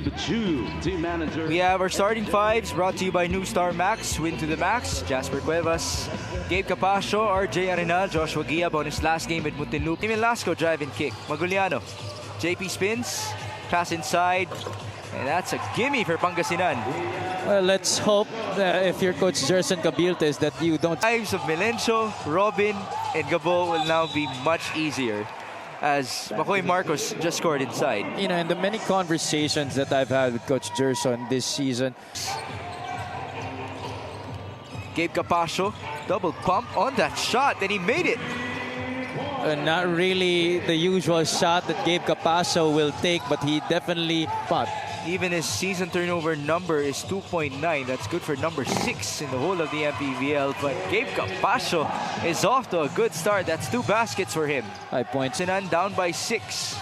The two team manager. We have our starting fives brought to you by New Star Max. Win to the max. Jasper Cuevas, Gabe Capascio, RJ Arenal, Joshua Giab on his last game at Muntinlupa. Emil Lasco drive and kick. Maguliano. JP spins. Pass inside. And that's a gimme for Pangasinan. Well, let's hope that if you're Coach Gerson Cabiltes that you don't... Lives of Melencio, Robin, and Gabo will now be much easier, as Makoy Marcos just scored inside. You know, in the many conversations that I've had with Coach Gerson this season. Gabe Capascio, double pump on that shot, and he made it. Not really the usual shot that Gabe Capascio will take, but he definitely pot. Even his season turnover number is 2.9. That's good for number 6 in the whole of the MPBL. But Gabe Capascio is off to a good start. That's 2 baskets for him. 5 points. Sinan down by 6.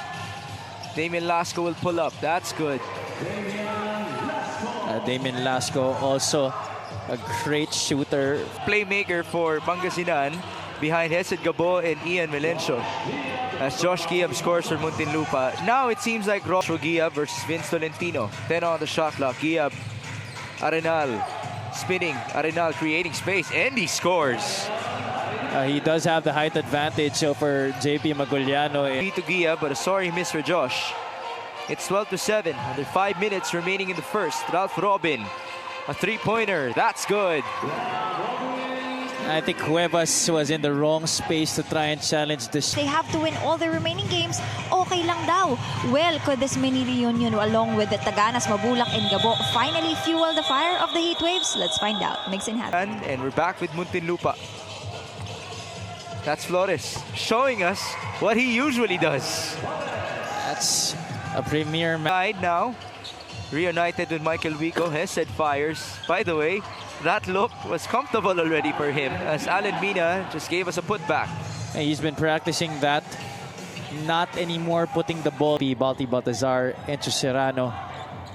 Damien Lasco will pull up. That's good. Damien Lasco also a great shooter. Playmaker for Pangasinan behind Hesed Gabo and Ian Melencio. As Josh Giab scores for Muntinlupa. Now it seems like Joshua Giab versus Vince Tolentino. 10 on the shot clock. Giab, Arenal, spinning. Arenal creating space, and he scores. He does have the height advantage over JP Maguliano. To Giab, but a sorry miss for Josh. It's 12-7. Under 5 minutes remaining in the first. Ralph Robin, a 3-pointer. That's good. I think Cuevas was in the wrong space to try and challenge this. They have to win all the remaining games. Okay lang daw. Well, could this mini reunion along with the Taganas, Mabulak, and Gabo finally fuel the fire of the Heatwaves? Let's find out. Mix and happen. And we're back with Muntinlupa. That's Flores showing us what he usually does. That's a premier Side now. Reunited with Michael Wico. Hesed fires. By the way, that look was comfortable already for him, as Alan Mina just gave us a putback. And he's been practicing that. Not anymore putting the ball. Balti Baltazar, Encho Serrano,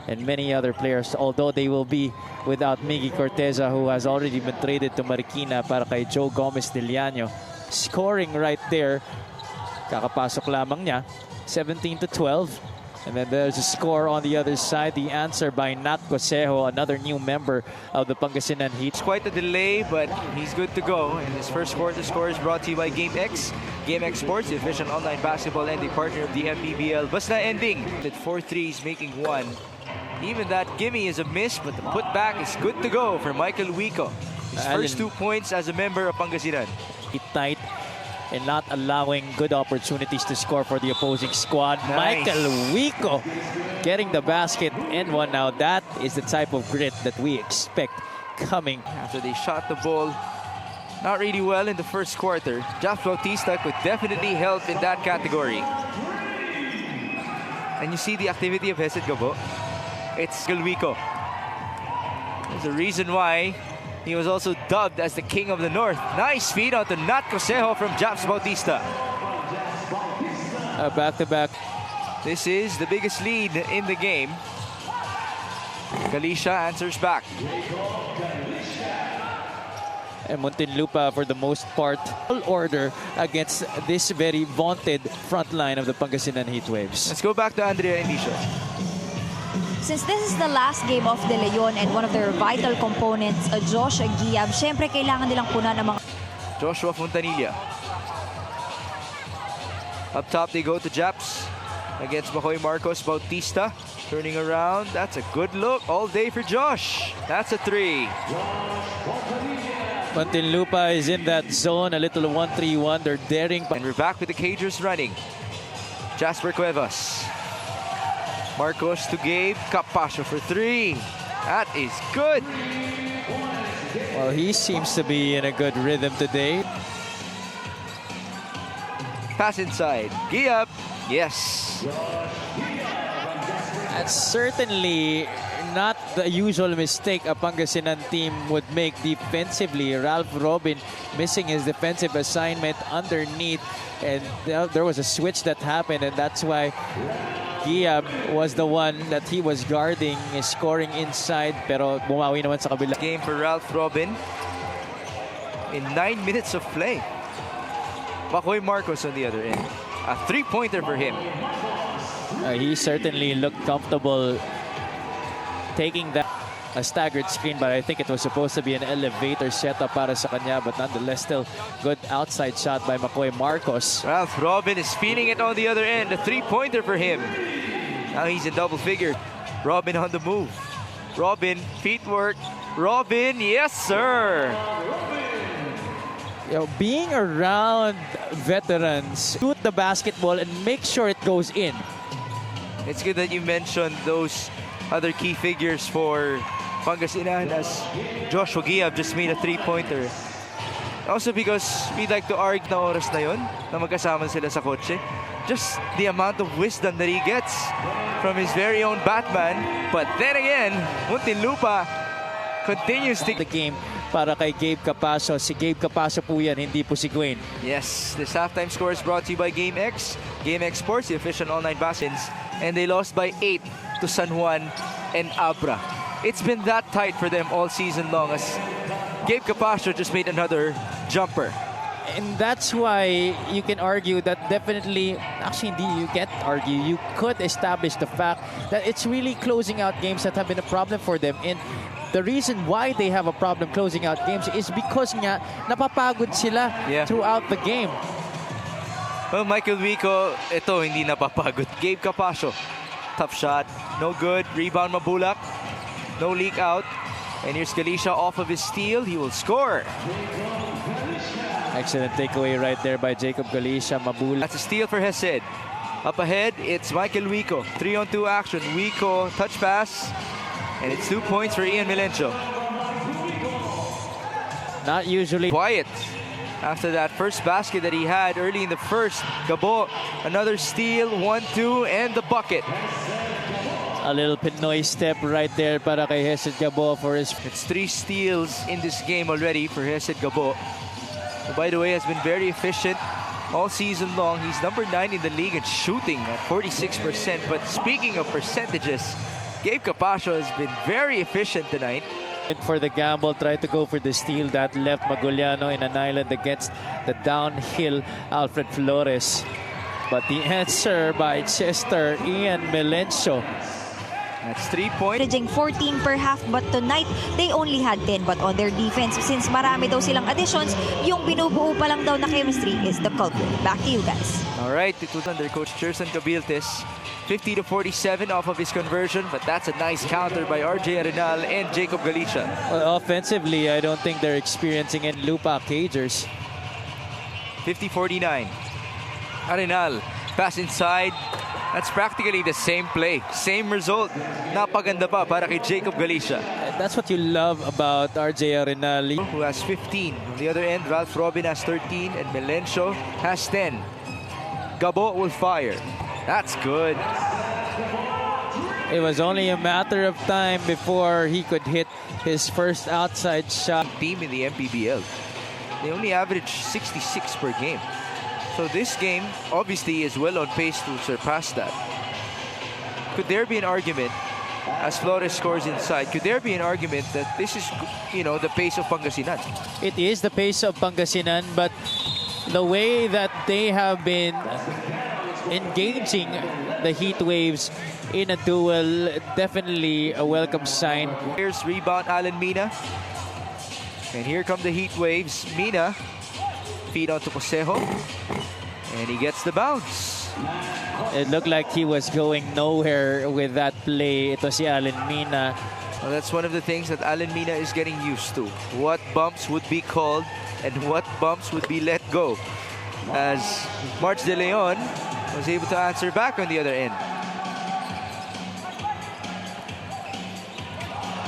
and many other players. Although they will be without Miggy Corteza, who has already been traded to Marikina para kay Joe Gomez Diliano. Scoring right there. Kakapasok lamang niya. 17-12. And then there's a score on the other side. The answer by Nat Cosejo, another new member of the Pangasinan Heat. It's quite a delay, but he's good to go. And his first quarter score is brought to you by GameX. GameX Sports, the official online basketball and the partner of the MPBL. Basta ending with 4 threes, making 1. Even that gimme is a miss, but the putback is good to go for Michael Wico. His first 2 points as a member of Pangasinan. Tight and not allowing good opportunities to score for the opposing squad. Nice. Michael Wico getting the basket and one. Now that is the type of grit that we expect coming. After they shot the ball not really well in the first quarter, Jeff Bautista could definitely help in that category. And you see the activity of Hesed Gabo. It's Wico. There's a reason why he was also dubbed as the King of the North. Nice feed onto Nat Cosejo from Japs Bautista. Back-to-back. This is the biggest lead in the game. Galicia answers back. And Muntinlupa, for the most part, full order against this very vaunted front line of the Pangasinan Heatwaves. Let's go back to Andrea Inicio. Since this is the last game of De Leon and one of their vital components, Josh Giab, syempre kailangan nilang punan ng mga... Joshua Fontanilla. Up top they go to Japs against Makoy Marcos Bautista. Turning around, that's a good look all day for Josh. That's a 3. Muntinlupa is in that zone, a little 1-3-1. They're daring. And we're back with the Cagers running. Jasper Cuevas. Marcos to Gabe. Capascio for 3. That is good. Well, he seems to be in a good rhythm today. Pass inside. Giab. Yes. That's certainly not the usual mistake a Pangasinan team would make defensively. Ralph Robin missing his defensive assignment underneath. And there was a switch that happened, and that's why Giab was the one that he was guarding, scoring inside, pero bumawi naman sa kabila. Game for Ralph Robin in 9 minutes of play. Makoy Marcos on the other end. A 3-pointer for him. He certainly looked comfortable taking that a staggered screen, but I think it was supposed to be an elevator setup para sa kanya, but nonetheless still good outside shot by McCoy Marcos. Ralph Robin is feeling it on the other end. A three-pointer for him. Now he's in double figure. Robin on the move. Robin, feet work. Robin, yes sir. You know, being around veterans, shoot the basketball and make sure it goes in. It's good that you mentioned those other key figures for Pangasinan, as Joshua Giab just made a three-pointer. Also because we'd like to argue na oras na yun, na magkasama sila sa kotse. Just the amount of wisdom that he gets from his very own Batman. But then again, Muntinlupa continues to... The game para kay Gabe Capacio. Si Gabe Capacio po yan, hindi po si Gwen. Yes, this halftime score is brought to you by GameX. GameX Sports, the official online basketball. And they lost by 8 to San Juan and Abra. It's been that tight for them all season long, as Gabe Capacio just made another jumper. And that's why you can argue that definitely, actually you can't argue, you could establish the fact that it's really closing out games that have been a problem for them. And the reason why they have a problem closing out games is because nga napapagod sila throughout the game. Well, Michael Vico, ito hindi napapagod. Gabe Capacio, tough shot, no good. Rebound Mabulak, no leak out. And here's Galicia off of his steal. He will score. Excellent takeaway right there by Jacob Galicia. Mabulak. That's a steal for Hesed. Up ahead, it's Michael Vico. 3-on-2 action. Vico, touch pass. And it's 2 points for Ian Melencio. Not usually Quiet. After that first basket that he had early in the first, Gabo, another steal, 1-2, and the bucket. a little Pinoy step right there para kay Hesed Gabo for his... It's 3 steals in this game already for Hesed Gabo, who, by the way, has been very efficient all season long. He's number 9 in the league at shooting at 46%. But speaking of percentages, Gabe Capacio has been very efficient tonight. For the gamble, tried to go for the steal that left Maguliano in an island against the downhill Alfred Flores. But the answer by Chester Ian Melencio. That's 3 points. Averaging 14 per half, but tonight they only had 10. But on their defense, since marami daw silang additions, yung binubuo pa lang daw na chemistry is the culprit. Back to you guys. All right, it was under Coach Cherson Cabiltes. 50-47 off of his conversion, but that's a nice counter by RJ Arenal and Jacob Galicia. Well, offensively, I don't think they're experiencing any Lupa Cagers. 50-49. Arenal, pass inside. That's practically the same play, same result. Napaganda pa para kay Jacob Galicia. That's what you love about RJ Arenal, who has 15. On the other end, Ralph Robin has 13 and Melencio has 10. Gabo will fire. That's good. It was only a matter of time before he could hit his first outside shot. Team in the MPBL. They only average 66 per game. So this game obviously is well on pace to surpass that. Could there be an argument, as Flores scores inside, could there be an argument that this is, you know, the pace of Pangasinan? It is the pace of Pangasinan, but the way that they have been engaging the Heatwaves in a duel, definitely a welcome sign. Here's rebound Alan Mina. And here come the Heatwaves. Mina, feed onto Posejo. And he gets the bounce. It looked like he was going nowhere with that play. Ito si Alan Mina. Well, that's one of the things that Alan Mina is getting used to. What bumps would be called and what bumps would be let go. As March De Leon was able to answer back on the other end.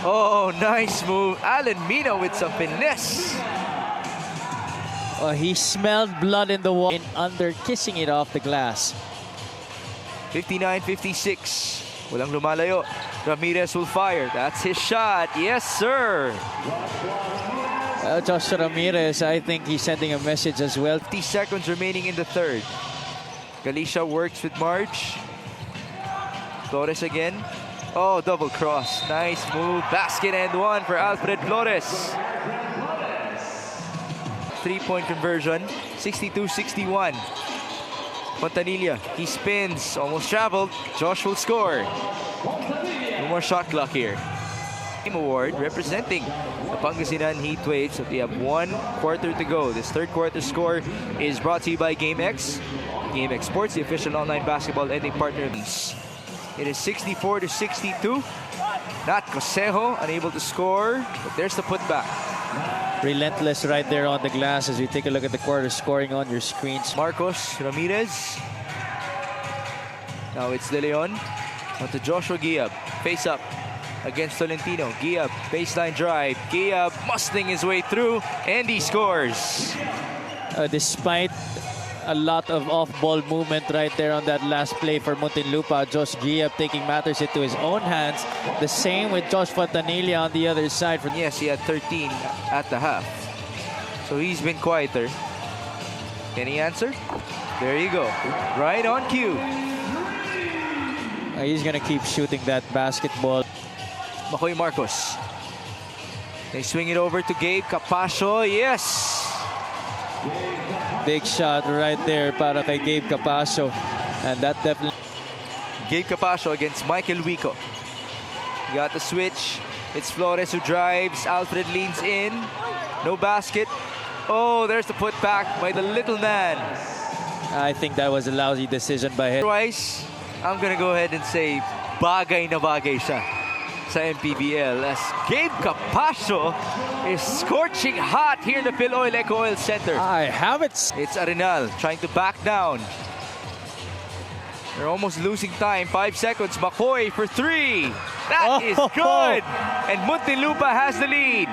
Oh, nice move. Alan Mina with some finesse. He smelled blood in the wall and under kissing it off the glass. 59-56. Walang lumalayo. Ramirez will fire. That's his shot. Yes, sir. Josh Ramirez, I think he's sending a message as well. 50 seconds remaining in the third. Galicia works with March. Flores again. Oh, double cross. Nice move. Basket and one for Alfred Flores. 3-point conversion. 62-61. Montanilla, he spins. Almost traveled. Josh will score. No more shot clock here. Award representing the Pangasinan Heatwaves. So they have 1 quarter to go. This third quarter score is brought to you by GameX. GameX Sports, the official online basketball lending partner. It is 64-62. Not Cosejo, unable to score, but there's the putback. Relentless right there on the glass as we take a look at the quarter scoring on your screens. Marcos Ramirez. Now it's De Leon. On to Joshua Giab. Face up against Tolentino. Giab, baseline drive. Giab muscling his way through, and he scores. Despite a lot of off-ball movement right there on that last play for Muntinlupa, Josh Giab taking matters into his own hands. The same with Josh Fatanilla on the other side. Yes, he had 13 at the half. So he's been quieter. Any answer? There you go. Right on cue. He's going to keep shooting that basketball. Makoy Marcos. They swing it over to Gabe Capascio. Yes! Big shot right there para kay Gabe Capascio. And that definitely... Gabe Capascio against Michael Wico. Got the switch. It's Flores who drives. Alfred leans in. No basket. Oh, there's the putback by the little man. I think that was a lousy decision by him. Twice, I'm gonna go ahead and say bagay na bagay siya sa MPBL as Gabe Capascio is scorching hot here in the Philoil Eco Oil Center. I have it. It's Arenal trying to back down. They're almost losing time. 5 seconds. McCoy for 3. That is good. And Muntinlupa has the lead.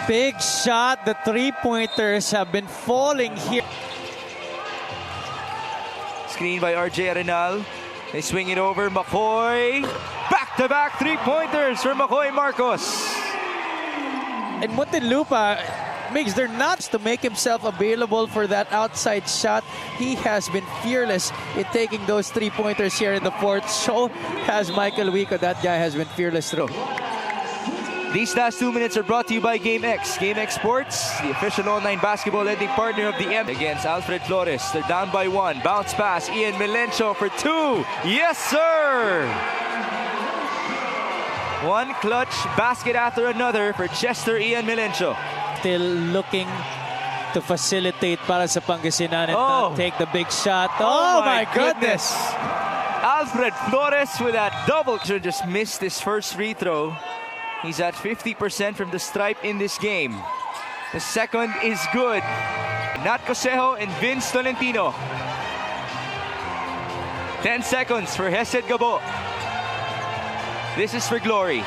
Big shot. The three-pointers have been falling here. Screen by RJ Arenal. They swing it over. McCoy. Back-to-back three-pointers for McCoy Marcos. And Muntinlupa makes their nuts to make himself available for that outside shot. He has been fearless in taking those three-pointers here in the fourth. So has Michael Wico. That guy has been fearless through. These last 2 minutes are brought to you by GameX. GameX Sports, the official online basketball lending partner of the M. Against Alfred Flores. They're down by 1. Bounce pass. Ian Melencio for 2. Yes, sir! One clutch basket after another for Chester Ian Melencio. Still looking to facilitate para sa Pangasinan and not take the big shot. Oh my goodness! Alfred Flores with that double. Just missed his first free throw. He's at 50% from the stripe in this game. The second is good. Nat Cosejo and Vince Tolentino. 10 seconds for Hesed Gabo. This is for glory.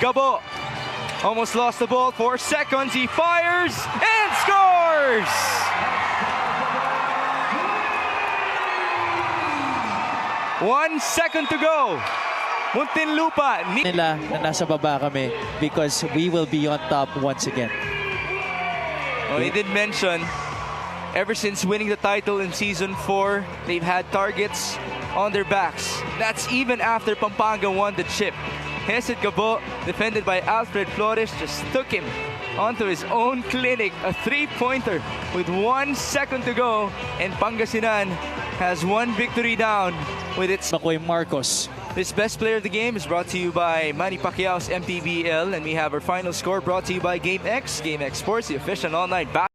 Gabo almost lost the ball. 4 seconds. He fires and scores! One second to go. Muntinlupa. Nila na nasa baba kami because we will be on top once again. Oh, he did mention, ever since winning the title in Season 4, they've had targets on their backs. That's even after Pampanga won the chip. Hesed Gabo, defended by Alfred Flores, just took him onto his own clinic. A three-pointer with 1 second to go. And Pangasinan has one victory down with its Makoy Marcos. This best player of the game is brought to you by Manny Pacquiao's MPBL. And we have our final score brought to you by GameX. GameX Sports, the official online basketball